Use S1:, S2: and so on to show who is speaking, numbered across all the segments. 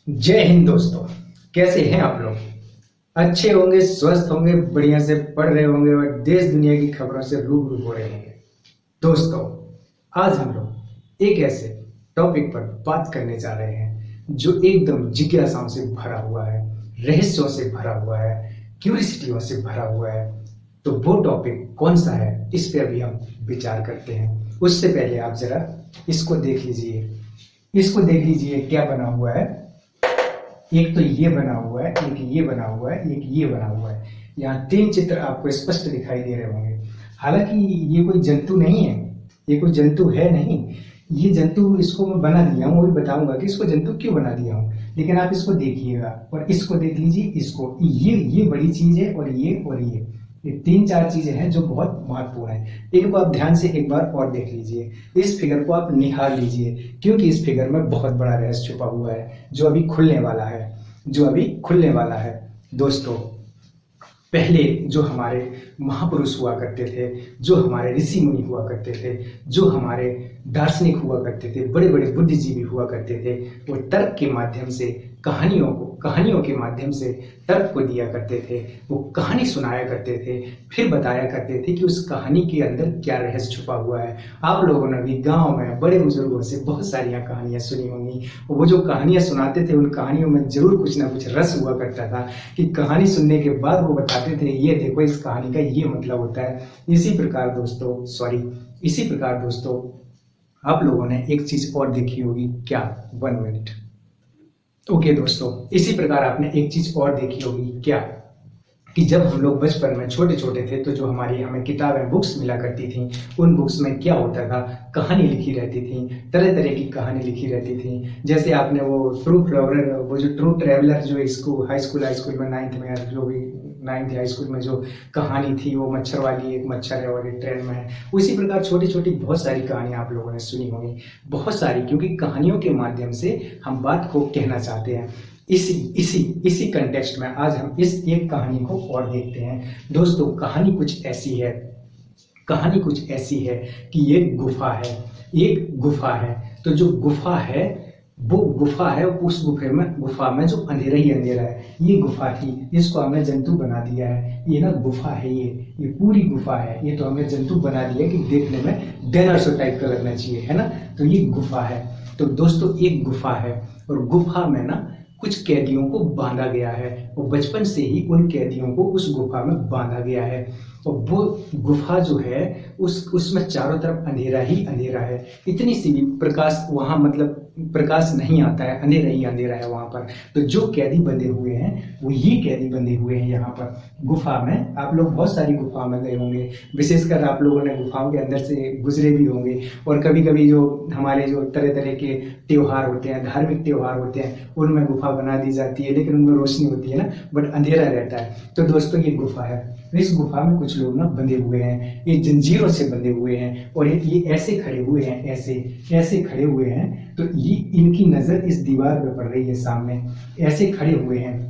S1: जय हिंद दोस्तों। कैसे हैं आप लोग? अच्छे होंगे, स्वस्थ होंगे, बढ़िया से पढ़ रहे होंगे और देश दुनिया की खबरों से रूबरू हो रहे होंगे। दोस्तों, आज हम लोग एक ऐसे टॉपिक पर बात करने जा रहे हैं जो एकदम जिज्ञासाओं से भरा हुआ है, रहस्यों से भरा हुआ है, क्यूरियोसिटियों से भरा हुआ है। तो वो टॉपिक कौन सा है, इस पे अभी हम विचार करते हैं। उससे पहले आप जरा इसको देख लीजिए। इसको देख लीजिए क्या बना हुआ है। एक तो ये बना हुआ है, एक ये बना हुआ है, एक ये बना हुआ है। यहाँ तीन चित्र आपको स्पष्ट दिखाई दे रहे होंगे। हालांकि ये कोई जंतु नहीं है, ये कोई जंतु है नहीं। ये जंतु इसको मैं बना दिया हूँ, वो भी बताऊंगा कि इसको जंतु क्यों बना दिया हूँ। लेकिन आप इसको देखिएगा और इसको देख लीजिए। इसको ये बड़ी चीज है और ये तीन चार चीजें हैं जो बहुत महत्वपूर्ण है। एक बार ध्यान से एक बार और देख लीजिए। इस फिगर को आप निहार लीजिए, क्योंकि इस फिगर में बहुत बड़ा रहस्य छुपा हुआ है जो अभी खुलने वाला है, जो अभी खुलने वाला है। दोस्तों, पहले जो हमारे महापुरुष हुआ करते थे, जो हमारे ऋषि मुनि हुआ करते थे, जो हमारे दार्शनिक हुआ करते थे, बड़े बड़े बुद्धिजीवी हुआ करते थे, वो तर्क के माध्यम से कहानियों के माध्यम से तर्क को दिया करते थे। वो कहानी सुनाया करते थे, फिर बताया करते थे कि उस कहानी के अंदर क्या रहस्य छुपा हुआ है। आप लोगों ने भी गांव में बड़े बुजुर्गों से बहुत सारी कहानियां सुनी होंगी। वो जो कहानियां सुनाते थे, उन कहानियों में जरूर कुछ ना कुछ रस हुआ करता था कि कहानी सुनने के बाद वो बताते थे, ये देखो इस कहानी का ये मतलब होता है। इसी प्रकार दोस्तों आप लोगों ने एक चीज और देखी होगी। क्या? 1 मिनट। ओके दोस्तों, इसी प्रकार आपने एक चीज और देखी होगी। क्या? कि जब हम लोग बचपन में छोटे छोटे थे तो जो हमें किताबें बुक्स मिला करती थी, उन बुक्स में क्या होता था, कहानी लिखी रहती थी, तरह तरह की कहानी लिखी रहती थी। जैसे आपने वो ट्रू ट्रेवलर जो इसको हाई स्कूल में 9th में, जो भी 9th हाई स्कूल में जो कहानी थी, वो मच्छर वाली, एक मच्छर है और एक ट्रेन में है। उसी प्रकार छोटी छोटी बहुत सारी कहानियां आप लोगों ने सुनी होंगी, बहुत सारी, क्योंकि कहानियों के माध्यम से हम बात को कहना चाहते हैं। इसी कंटेक्स्ट में आज हम इस एक कहानी को और देखते हैं। दोस्तों, कहानी कुछ ऐसी है कि एक गुफा है। तो जो गुफा है वो गुफा है, उस गुफा में जो अंधेरा ही अंधेरा है। ये गुफा थी, इसको हमने जंतु बना दिया है। ये ना गुफा है, ये पूरी गुफा है। ये तो हमने जंतु बना दिया कि देखने में डायनासोर टाइप का लगना चाहिए, है ना। तो ये गुफा है। तो दोस्तों, एक गुफा है और गुफा में ना कुछ कैदियों को बांधा गया है और बचपन से ही उन कैदियों को उस गुफा में बांधा गया है। और वो गुफा जो है उसमें चारों तरफ अंधेरा ही अंधेरा है। इतनी सी भी प्रकाश वहां, मतलब प्रकाश नहीं आता है, अंधेरा ही अंधेरा है वहां पर। तो जो कैदी बंधे हुए हैं वो ये कैदी बंधे हुए हैं यहाँ पर गुफा में। आप लोग बहुत सारी गुफा में गए होंगे, विशेषकर आप लोगों ने गुफाओं के अंदर से गुजरे भी होंगे। और कभी कभी जो हमारे जो तरह तरह के त्योहार होते हैं, धार्मिक त्योहार होते हैं, उनमें गुफा बना दी जाती है, लेकिन उनमें रोशनी होती है ना, बट अंधेरा रहता है। तो दोस्तों, ये गुफा है। इस गुफा में कुछ लोग ना बंधे हुए हैं, ये जंजीरों से बंधे हुए हैं और ये ऐसे खड़े हुए हैं, ऐसे खड़े हुए हैं। तो ये इनकी नजर इस दीवार पे पड़ रही है सामने, ऐसे खड़े हुए हैं।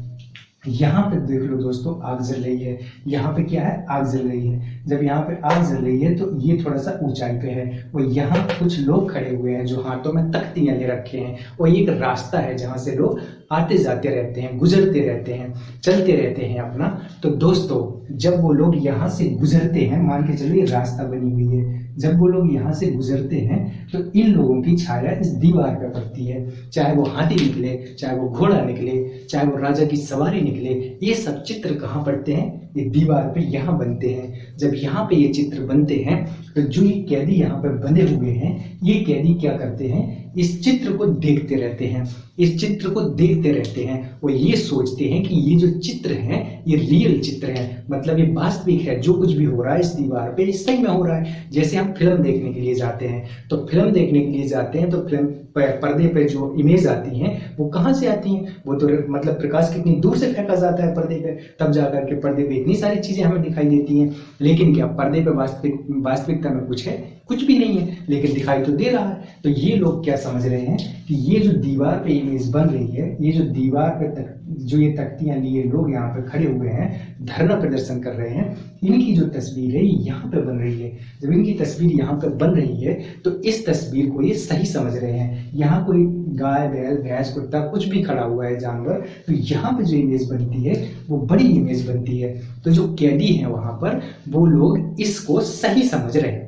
S1: यहाँ पे देख लो दोस्तों, आग जल रही है। यहाँ पे क्या है? आग जल रही है। जब यहाँ पे आग जल रही है तो ये थोड़ा सा ऊंचाई पे है और यहाँ कुछ लोग खड़े हुए हैं जो हाथों में तख्तियां ले रखे हैं। और ये एक रास्ता है जहां से लोग आते जाते रहते हैं, गुजरते रहते हैं, चलते रहते हैं अपना। तो दोस्तों, जब वो लोग यहाँ से गुजरते हैं, मान के चलो ये रास्ता बनी हुई है, जब वो लोग यहाँ से गुजरते हैं तो इन लोगों की छाया इस दीवार पर पड़ती है। चाहे वो हाथी निकले, चाहे वो घोड़ा निकले, चाहे वो राजा की सवारी निकले, ये सब चित्र कहाँ पड़ते हैं? ये दीवार पे यहाँ बनते हैं। जब यहाँ पे ये चित्र बनते हैं तो जो ये कैदी यहाँ पे बंधे हुए हैं, ये कैदी क्या करते हैं? इस चित्र को देखते रहते हैं, इस चित्र को देखते रहते हैं। वो ये सोचते हैं कि ये जो चित्र हैं ये रियल चित्र है, मतलब ये वास्तविक है। जो कुछ भी हो रहा है इस दीवार पे, ये सही में हो रहा है। जैसे हम फिल्म देखने के लिए जाते हैं, तो फिल्म देखने के लिए जाते हैं तो फिल्म पर्दे पे जो इमेज आती हैं वो कहाँ से आती हैं? वो तो मतलब प्रकाश कितनी दूर से फेंका जाता है पर्दे पे, तब जाकर के पर्दे पे इतनी सारी चीजें हमें दिखाई देती हैं। लेकिन क्या पर्दे पे वास्तविकता में कुछ है? कुछ भी नहीं है, लेकिन दिखाई तो दे रहा है। तो ये लोग क्या समझ रहे हैं कि ये जो दीवार पे इमेज बन रही है, ये जो दीवार पे जो ये तख्तियां लिए लोग यहाँ पे खड़े हुए हैं, धरना प्रदर्शन कर रहे हैं, इनकी जो तस्वीर है यहाँ पे बन रही है। जब इनकी तस्वीर यहाँ पे बन रही है तो इस तस्वीर को ये सही समझ रहे हैं। यहाँ कोई गाय, बैल, भैंस, कुत्ता कुछ भी खड़ा हुआ है जानवर, तो यहाँ पे जो इमेज बनती है वो बड़ी इमेज बनती है। तो जो कैदी है वहां पर, वो लोग इसको सही समझ रहे हैं।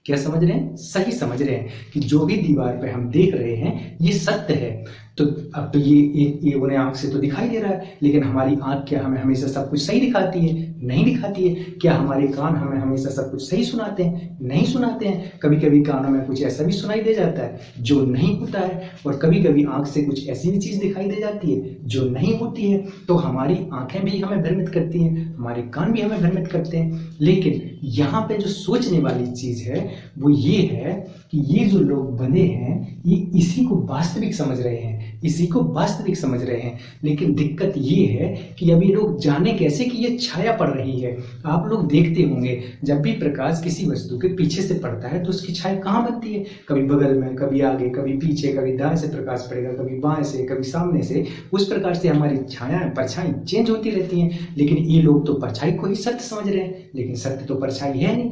S1: क्या समझ रहे हैं? सही समझ रहे हैं कि जो भी दीवार पे हम देख रहे हैं ये सत्य है। तो अब तो ये उन्हें आंख से तो दिखाई दे रहा है, लेकिन हमारी आंख क्या हमें हमेशा सब कुछ सही दिखाती है? नहीं दिखाती है। क्या हमारे कान हमें हमेशा सब कुछ सही सुनाते हैं? नहीं सुनाते हैं। कभी कभी कानों में कुछ ऐसा भी सुनाई दे जाता है जो नहीं होता है, और कभी कभी आंख से कुछ ऐसी भी चीज दिखाई दे जाती है जो नहीं होती है। तो हमारी आंखें भी हमें भ्रमित करती हैं, हमारे कान भी हमें भ्रमित करते हैं। लेकिन यहाँ पे जो सोचने वाली चीज है वो ये है कि ये जो लोग बने हैं ये इसी को वास्तविक समझ रहे हैं, इसी को वास्तविक समझ रहे हैं। लेकिन दिक्कत ये है कि अब ये लोग जाने कैसे कि ये छाया पड़ रही है। आप लोग देखते होंगे जब भी प्रकाश किसी वस्तु के पीछे से पड़ता है तो उसकी छाया कहाँ बनती है? कभी बगल में, कभी आगे, कभी पीछे, कभी दाएं से प्रकाश पड़ेगा, कभी बाएं से, कभी सामने से। उस प्रकार से हमारी छाया, परछाई चेंज होती रहती हैं। लेकिन ये लोग तो परछाई को ही सत्य समझ रहे हैं, लेकिन सत्य तो परछाई है नहीं।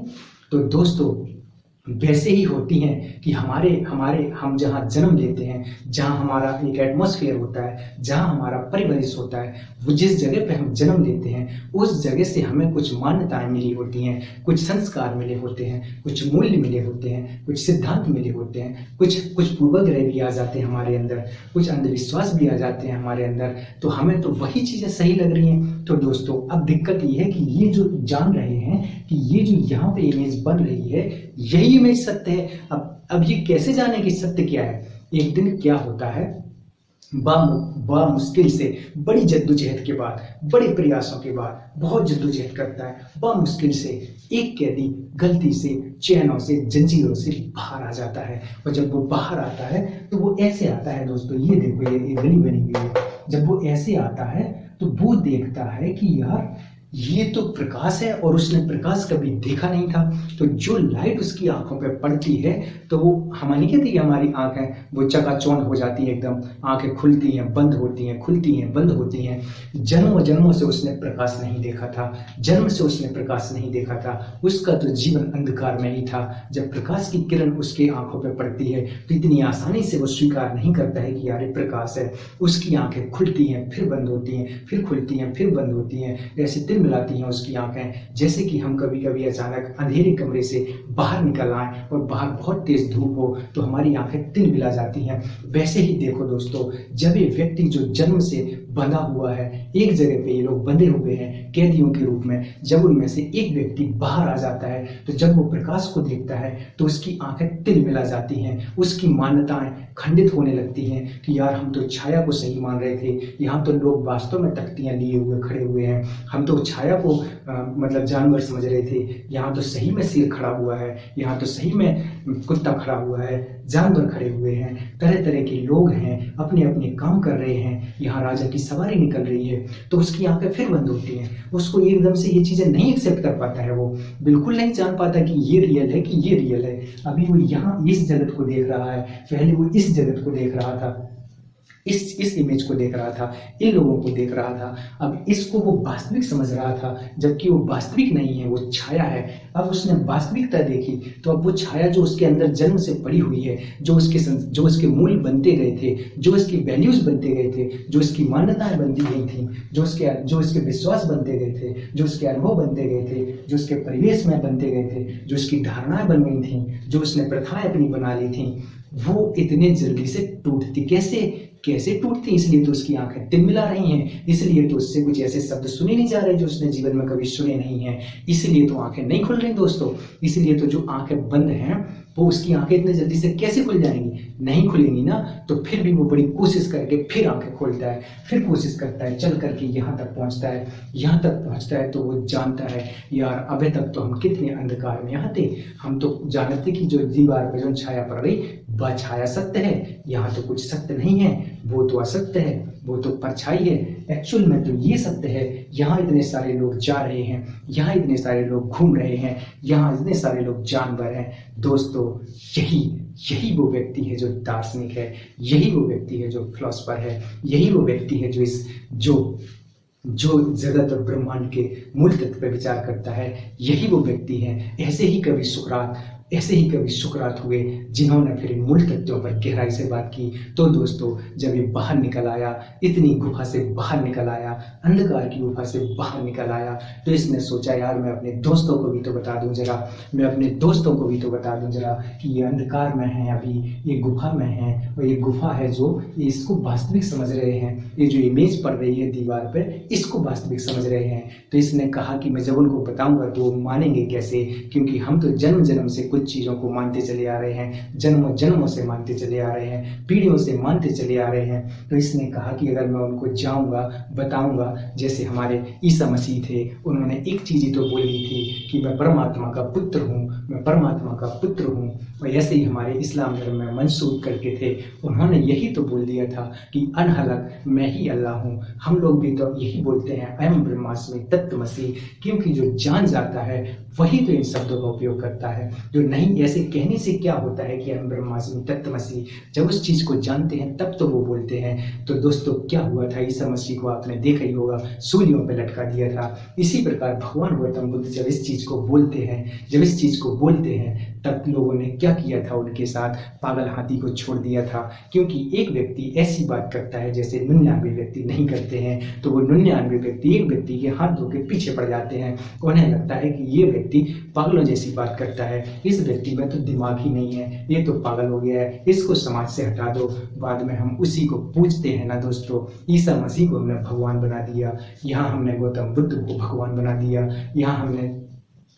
S1: तो दोस्तों वैसे ही होती हैं कि हम जहाँ जन्म लेते हैं, जहाँ हमारा एक एटमॉस्फेयर होता है, जहाँ हमारा परिवेश होता है, वो जिस जगह पे हम जन्म लेते हैं उस जगह से हमें कुछ मान्यताएं मिली होती हैं, कुछ संस्कार मिले होते हैं, कुछ मूल्य मिले होते हैं, कुछ सिद्धांत मिले होते हैं, कुछ पूर्वाग्रह भी आ जाते हैं हमारे अंदर, कुछ अंधविश्वास भी आ जाते हैं हमारे अंदर। तो हमें तो वही चीजें सही लग रही हैं। तो दोस्तों अब दिक्कत ये है कि ये जो जान रहे हैं कि ये जो यहाँ पे इमेज बन रही है यही इमेज सत्य है। अब ये कैसे जाने कि सत्य क्या है? एक दिन क्या होता है, बा मुश्किल से, बड़ी जद्दोजहद के बाद, बड़े प्रयासों के बाद, बहुत जद्दोजहद करता है, बा मुश्किल से एक कैदी गलती से चैनों से, जंजीरों से बाहर आ जाता है। और जब वो बाहर आता है तो वो ऐसे आता है दोस्तों, ये देखो ये गली बनी हुई है। जब वो ऐसे आता है तो वो देखता है कि यार ये तो प्रकाश है, और उसने प्रकाश कभी देखा नहीं था। तो जो लाइट उसकी आंखों पे पड़ती है तो वो, हम नहीं कहते कि हमारी आंखें वो चकाचौंध हो जाती है, एकदम आंखें खुलती हैं, बंद होती हैं, खुलती हैं, बंद होती हैं। जन्मों जन्मों से उसने प्रकाश नहीं देखा था, जन्म से उसने प्रकाश नहीं देखा था, उसका तो जीवन अंधकार में ही था। जब प्रकाश की किरण उसके आंखों पे पड़ती है तो इतनी आसानी से वो स्वीकार नहीं करता है कि यार ये प्रकाश है। उसकी आंखें खुलती हैं, फिर बंद होती हैं, फिर खुलती हैं, फिर बंद होती हैं, ऐसे मिलाती हैं उसकी आंखें। जैसे कि हम कभी कभी अचानक अंधेरे कमरे से बाहर निकल आए और बाहर बहुत तेज धूप हो तो हमारी आंखें तिल मिला जाती हैं। वैसे ही देखो दोस्तों, जब ये व्यक्ति जो जन्म से बंधा हुआ है, एक जगह पे ये लोग बंधे हुए हैं कैदियों के रूप में, जब उनमें से एक व्यक्ति बाहर आ जाता है तो जब वो प्रकाश को देखता है तो उसकी आंखें तिल मिला जाती हैं, उसकी मान्यताएं खंडित होने लगती हैं कि यार हम तो छाया को सही मान रहे थे, यहाँ तो लोग वास्तव में तख्तियां लिए हुए खड़े हुए हैं, हम तो छाया को मतलब जानवर समझ रहे थे, यहाँ तो सही में शेर खड़ा हुआ है, यहाँ तो सही में कुत्ता खड़ा हुआ है, जानवर खड़े हुए हैं, तरह तरह के लोग हैं, अपने अपने काम कर रहे हैं, यहाँ राजा की सवारी निकल रही है। तो उसकी आंखें फिर बंद होती हैं, उसको एकदम से ये चीजें नहीं एक्सेप्ट कर पाता है, वो बिल्कुल नहीं जान पाता कि ये रियल है, कि ये रियल है। अभी वो यहाँ इस जगत को देख रहा है, पहले वो इस जगत को देख रहा था, इस इमेज को देख रहा था, इन लोगों को देख रहा था। अब इसको वो वास्तविक समझ रहा था, जबकि वो वास्तविक नहीं है, वो छाया है। अब उसने वास्तविकता देखी तो अब वो छाया जो उसके अंदर जन्म से पड़ी हुई है, जो उसके मूल्य बनते गए थे, जो उसकी वैल्यूज बनते गए थे, जो उसकी मान्यताएं बनती गई थी, जो उसके विश्वास बनते गए थे, जो उसके अनुभव बनते गए थे, जो उसके परिवेश में बनते गए थे, जो उसकी धारणाएं बन गई थी, जो उसने प्रथाएं अपनी बना ली थी, वो इतने जल्दी से टूटती कैसे टूटती? इसलिए तो उसकी आंखें तिलमिला रही हैं, इसलिए तो उससे कुछ ऐसे शब्द सुने नहीं जा रहे जो उसने जीवन में कभी सुने नहीं हैं, इसलिए तो आंखें नहीं खुल रही दोस्तों। इसलिए तो जो आंखें बंद हैं वो, उसकी आंखें इतने जल्दी से कैसे खुल जाएंगी? नहीं खुलेंगी ना, तो फिर भी वो बड़ी कोशिश करके फिर आंखें खोलता है, फिर कोशिश करता है, चल करके यहाँ तक पहुँचता है। यहाँ तक पहुँचता है तो वो जानता है यार अभी तक तो हम कितने अंधकार में यहाँ थे, हम तो जानते कि जो दीवार पर जो छाया पड़ गई वह छाया सत्य है, यहाँ तो कुछ सत्य नहीं है, वो तो असत्य है, वो तो परछाई है, एक्चुअल में तो ये सत्य है। यहाँ इतने सारे लोग जा रहे हैं, यहाँ इतने सारे लोग घूम रहे हैं, यहाँ इतने सारे लोग जानवर हैं। दोस्तों, यही यही वो व्यक्ति है जो दार्शनिक है, यही वो व्यक्ति है जो फिलोसफर है, यही वो व्यक्ति है जो जगत और ब्रह्मांड के मूल तत्व पर विचार करता है। यही वो व्यक्ति है। ऐसे ही कभी सुकरात हुए जिन्होंने फिर इन मूल तत्वों पर गहराई से बात की। तो दोस्तों, जब ये बाहर निकल आया, इतनी गुफा से बाहर निकल आया, अंधकार की गुफा से बाहर निकल आया, तो इसने सोचा यार मैं अपने दोस्तों को भी तो बता दूं जरा, मैं अपने दोस्तों को भी तो बता दूं जरा कि ये अंधकार में है, अभी ये गुफा में है, और ये गुफा है जो इसको वास्तविक समझ रहे हैं। ये जो इमेज पड़ रही है दीवार पर, इसको वास्तविक समझ रहे हैं। तो इसने कहा कि मैं जब उनको बताऊंगा तो वो मानेंगे कैसे, क्योंकि हम तो जन्म जन्म से कुछ चीजों को मानते चले आ रहे हैं, जन्मों जन्मों से मानते चले आ रहे हैं, पीढ़ियों से मानते चले आ रहे हैं। तो इसने कहा कि अगर मैं उनको जाऊंगा, बताऊंगा, जैसे हमारे ईसा मसीह थे, उन्होंने एक चीज ही तो बोली थी कि मैं परमात्मा का पुत्र हूँ, मैं परमात्मा का पुत्र हूँ। और ऐसे ही हमारे इस्लाम धर्म में मंसूर करके थे, उन्होंने यही तो बोल दिया था कि अनहलक मैं ही अल्लाह हूँ। हम लोग भी तो यही बोलते हैं, अहम ब्रह्मास्मि तत्त्वमसि, क्योंकि जो जान जाता है वही तो इन शब्दों का उपयोग करता है। जो नहीं, ऐसे कहने से क्या होता है कि अहम ब्रह्मास्मि तत्त्वमसि, जब उस चीज को जानते हैं तब तो वो बोलते हैं। तो दोस्तों, क्या हुआ था, ईसा मसीह को आपने देखा ही होगा, सूलियों पे लटका दिया था। इसी प्रकार भगवान गौतम बुद्ध जब इस चीज को बोलते हैं, तब लोगों ने क्या किया था, उनके साथ पागल हाथी को छोड़ दिया था। क्योंकि एक व्यक्ति ऐसी बात करता है जैसे 99 व्यक्ति नहीं करते हैं, तो वो 99 व्यक्ति एक व्यक्ति के हाथ धो के पीछे पड़ जाते हैं। उन्हें लगता है कि ये व्यक्ति पागलों जैसी बात करता है, इस व्यक्ति में तो दिमाग ही नहीं है, ये तो पागल हो गया है, इसको समाज से हटा दो। बाद में हम उसी को पूछते हैं ना दोस्तों, ईसा मसीह को हमने भगवान बना दिया, यहाँ हमने गौतम बुद्ध को भगवान बना दिया, यहाँ हमने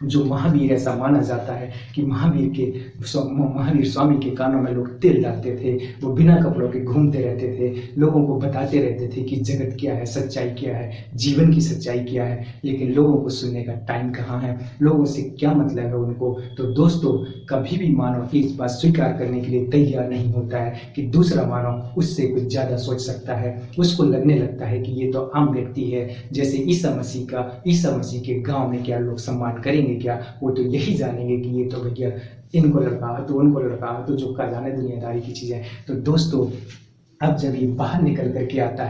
S1: जो महावीर, ऐसा माना जाता है कि महावीर स्वामी के कानों में लोग तेल डालते थे, वो बिना कपड़ों के घूमते रहते थे, लोगों को बताते रहते थे कि जगत क्या है, सच्चाई क्या है, जीवन की सच्चाई क्या है। लेकिन लोगों को सुनने का टाइम कहाँ है, लोगों से क्या मतलब है उनको। तो दोस्तों, कभी भी मानव इस बात स्वीकार करने के लिए तैयार नहीं होता है कि दूसरा मानव उससे कुछ ज्यादा सोच सकता है। उसको लगने लगता है कि ये तो आम व्यक्ति है, जैसे ईसा मसीह के गांव में क्या लोग सम्मान करेंगे क्या, वो तो यही जानेंगे कि ये तो भैया इनको लड़का तो उनको लड़का, तो जो का जाने दुनियादारी की चीजें। तो दोस्तों, अब जब ये बाहर निकल करके आता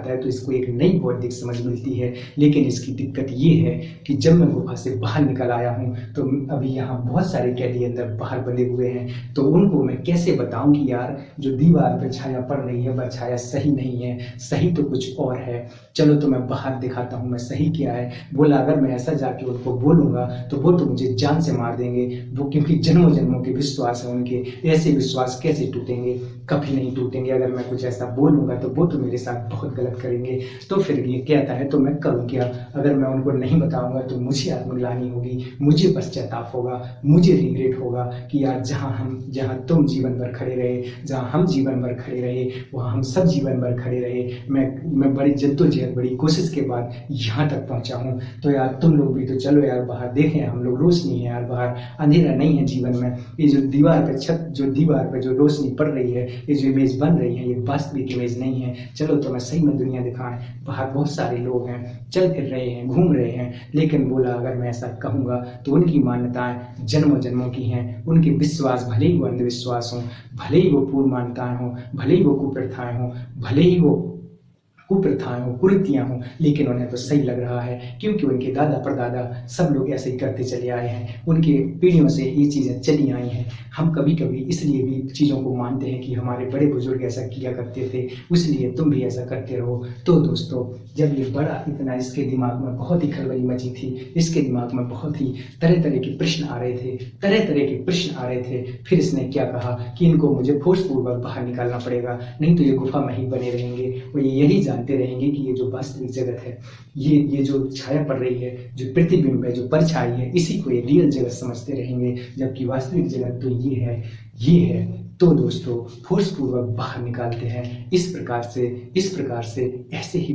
S1: है, तो इसको एक नई बौद्धिक समझ मिलती है। लेकिन इसकी दिक्कत ये है कि जब मैं गुफा से बाहर निकल आया हूँ, तो अभी यहाँ बहुत सारे कैदी अंदर बाहर बंधे हुए हैं। तो उनको मैं कैसे बताऊं कि यार जो दीवार पर छाया पड़ रही है वह छाया सही नहीं है, सही तो कुछ और है। चलो तो मैं बाहर दिखाता हूँ मैं सही क्या है। बोला अगर मैं ऐसा जाके उनको बोलूंगा तो वो तो मुझे जान से मार देंगे, वो क्योंकि जन्मों जन्मों के विश्वास है उनके, ऐसे विश्वास कैसे टूटेंगे, कभी नहीं टूटेंगे। अगर मैं कुछ ऐसा बोलूंगा तो वो तो मेरे साथ बहुत गलत करेंगे। तो फिर ये कहता है तो मैं करूँ क्या, अगर मैं उनको नहीं बताऊंगा तो मुझे आत्मग्लानि होगी, मुझे पश्चाताप होगा, मुझे रिग्रेट होगा कि यार जहाँ तुम जीवन भर खड़े रहे, जहाँ हम जीवन भर खड़े रहे, वहाँ हम सब जीवन भर खड़े रहे। मैं बड़ी जद्दोजहद, बड़ी कोशिश के बाद यहाँ तक पहुँचा हूँ। तो यार तुम लोग भी तो चलो यार बाहर देखें, हम लोग रोशनी है यार, बाहर अंधेरा नहीं है जीवन में। ये जो दीवार पर जो रोशनी पड़ रही है, ये जो इमेज बन रही है, ये वास्तविक इमेज नहीं है। चलो तो मैं सही में दुनिया दिखाएं। बाहर बहुत सारे लोग हैं, चल फिर रहे हैं, घूम रहे हैं। लेकिन बोला अगर मैं ऐसा कहूँगा तो उनकी मान्यताएं जन्मों जन्मों की हैं, उनके विश्वास भले ही वो अंधविश्वास हों, भले ही वो पूर्व मान्यताएं हों, भले ही वो कुप्रथाएं हों, भले ही वो कुप्रथाएं हो, कुरीतियां हो, लेकिन उन्हें तो सही लग रहा है क्योंकि उनके दादा परदादा सब लोग ऐसे ही करते चले आए हैं, उनके पीढ़ियों से ये चीजें चली आई हैं। हम कभी कभी इसलिए भी चीजों को मानते हैं कि हमारे बड़े बुजुर्ग ऐसा किया करते थे, इसलिए तुम भी ऐसा करते रहो। तो दोस्तों, जब ये बड़ा इतना, इसके दिमाग में बहुत ही खलबली मची थी, इसके दिमाग में बहुत ही तरह तरह के प्रश्न आ रहे थे, फिर इसने क्या कहा कि इनको मुझे फोर्सपूर्वक बाहर निकालना पड़ेगा, नहीं तो ये गुफा में ही बने रहेंगे और ये यही जानते रहेंगे कि ये जो वास्तविक जगत है, ये जो छाया पड़ रही है, जो प्रतिबिंब है, जो परछाई है, इसी को ये रियल जगत समझते रहेंगे, जबकि वास्तविक जगत तो ये है। तो दोस्तों फोर्सपूर्वक बाहर निकालते हैं। इस प्रकार से ऐसे ही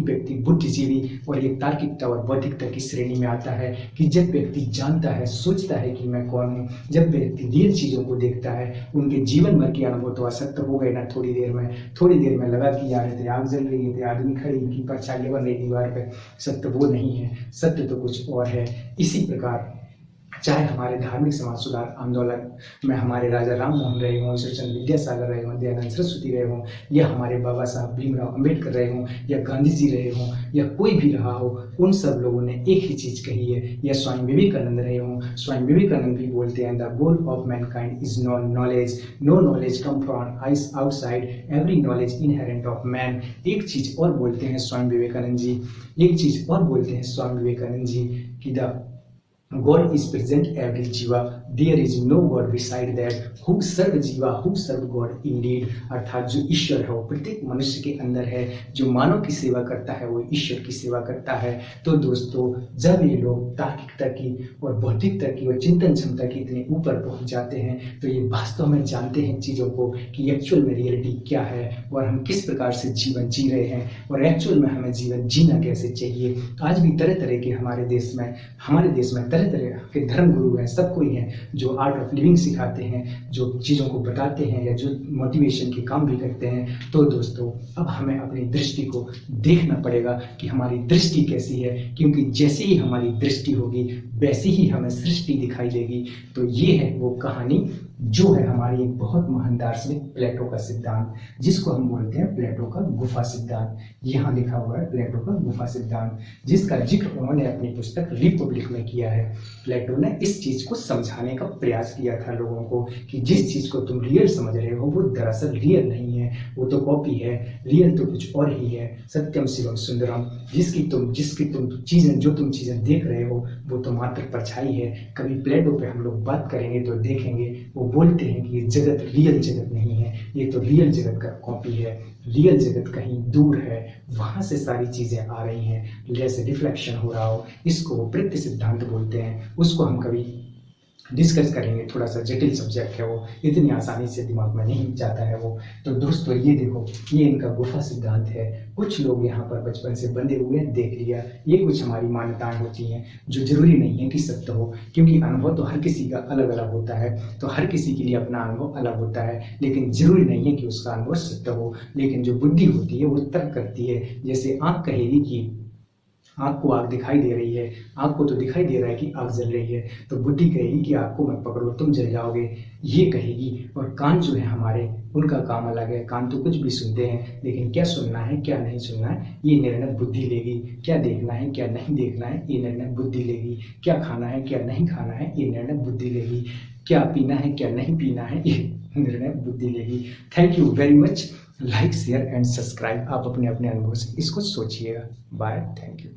S1: व्यक्ति बुद्धिजीवी और एक तार्किकता और बौद्धिकता की श्रेणी में आता है कि जब व्यक्ति जानता है, सोचता है कि मैं कौन हूँ, जब व्यक्ति रियल चीजों को देखता है, उनके जीवन भर के अनुभव तो असत्य हो गए ना थोड़ी देर में लगा कि यार थे आग जल रही है, आदमी खड़ी की परछाई बन रही दीवार पे, सत्य वो नहीं है, सत्य तो कुछ और है। इसी प्रकार चाहे हमारे धार्मिक समाज सुधार आंदोलन में हमारे राजा राम मोहन रहे हों, ईश्वरचंद्र विद्यासागर रहे हों, दयानंद सरस्वती रहे हों, या हमारे बाबा साहब भीमराव अंबेडकर रहे हों, या गांधी जी रहे हों, या कोई भी रहा हो, उन सब लोगों ने एक ही चीज कही है। या स्वामी विवेकानंद रहे हों, स्वामी विवेकानंद भी बोलते हैं the goal of mankind is knowledge, no knowledge come from outside, every knowledge inherent of man. एक चीज और बोलते हैं स्वामी विवेकानंद जी कि the God is present every jiva. There is no God beside that. Who serve jiva, who serve God indeed. अर्थात जो ईश्वर है वो प्रत्येक मनुष्य के अंदर है, जो मानव की सेवा करता है वो ईश्वर की सेवा करता है। तो दोस्तों जब ये लोग तार्किकता की और बौद्धिकता की और चिंतन क्षमता की इतने ऊपर पहुंच जाते हैं तो ये वास्तव में जानते हैं चीजों को कि एक्चुअल में रियलिटी क्या है और हम किस प्रकार से जीवन जी रहे हैं और एक्चुअल में हमें जीवन जीना कैसे चाहिए। आज भी तरह तरह के हमारे देश में तरह तरह के धर्म गुरु हैं, सब कोई हैं जो आर्ट ऑफ लिविंग सिखाते हैं, जो चीज़ों को बताते हैं या जो मोटिवेशन के काम भी करते हैं। तो दोस्तों अब हमें अपनी दृष्टि को देखना पड़ेगा कि हमारी दृष्टि कैसी है, क्योंकि जैसे ही हमारी दृष्टि होगी वैसी ही हमें सृष्टि दिखाई देगी। तो ये है वो कहानी जो है हमारी एक बहुत महान दार्शनिक प्लेटो का सिद्धांत, जिसको हम बोलते हैं प्लेटो का गुफा सिद्धांत। यहाँ लिखा हुआ है प्लेटो का गुफा सिद्धांत, जिसका जिक्र उन्होंने अपनी पुस्तक रिपब्लिक में किया है। प्लेटो ने इस चीज को समझाने का प्रयास किया था लोगों को कि जिस चीज को तुम रियल समझ रहे हो वो दरअसल रियल नहीं है, वो तो कॉपी है, रियल तो कुछ और ही है। सत्यम शिवम सुंदरम, जो तुम चीजें देख रहे हो वो तो मात्र परछाई है। कभी प्लेटो पे हम लोग बात करेंगे तो देखेंगे वो बोलते हैं कि ये जगत रियल जगत नहीं है, ये तो रियल जगत का कॉपी है, रियल जगत कहीं दूर है, वहां से सारी चीजें आ रही हैं, जैसे रिफ्लेक्शन हो रहा हो। इसको वो प्रत्य सिद्धांत बोलते हैं। उसको हम कभी डिस्कस करेंगे, थोड़ा सा जटिल सब्जेक्ट है वो, इतनी आसानी से दिमाग में नहीं जाता है वो। तो दोस्तों ये देखो, ये इनका गुफा सिद्धांत है। कुछ लोग यहाँ पर बचपन से बंधे हुए हैं, देख लिया। ये कुछ हमारी मान्यताएं होती हैं जो जरूरी नहीं है कि सत्य हो, क्योंकि अनुभव तो हर किसी का अलग अलग होता है, तो हर किसी के लिए अपना अनुभव अलग होता है, लेकिन जरूरी नहीं है कि उसका अनुभव सत्य हो। लेकिन जो बुद्धि होती है वो तर्क करती है। जैसे आंख कहेगी कि आग को आग दिखाई दे रही है, आग को तो दिखाई दे रहा है कि आग जल रही है, तो बुद्धि कहेगी कि आग को मत पकड़ो तुम जल जाओगे, ये कहेगी। और कान जो है हमारे, उनका काम अलग है। कान तो कुछ भी सुनते हैं, लेकिन क्या सुनना है क्या नहीं सुनना है ये निर्णय बुद्धि लेगी। क्या देखना है क्या नहीं देखना है ये निर्णय बुद्धि लेगी। क्या खाना है क्या नहीं खाना है ये निर्णय बुद्धि लेगी। क्या पीना है क्या नहीं पीना है ये निर्णय बुद्धि लेगी। Thank you very much. Like share and subscribe. आप अपने अपने अनुभव से इसको सोचिएगा। Bye, thank you.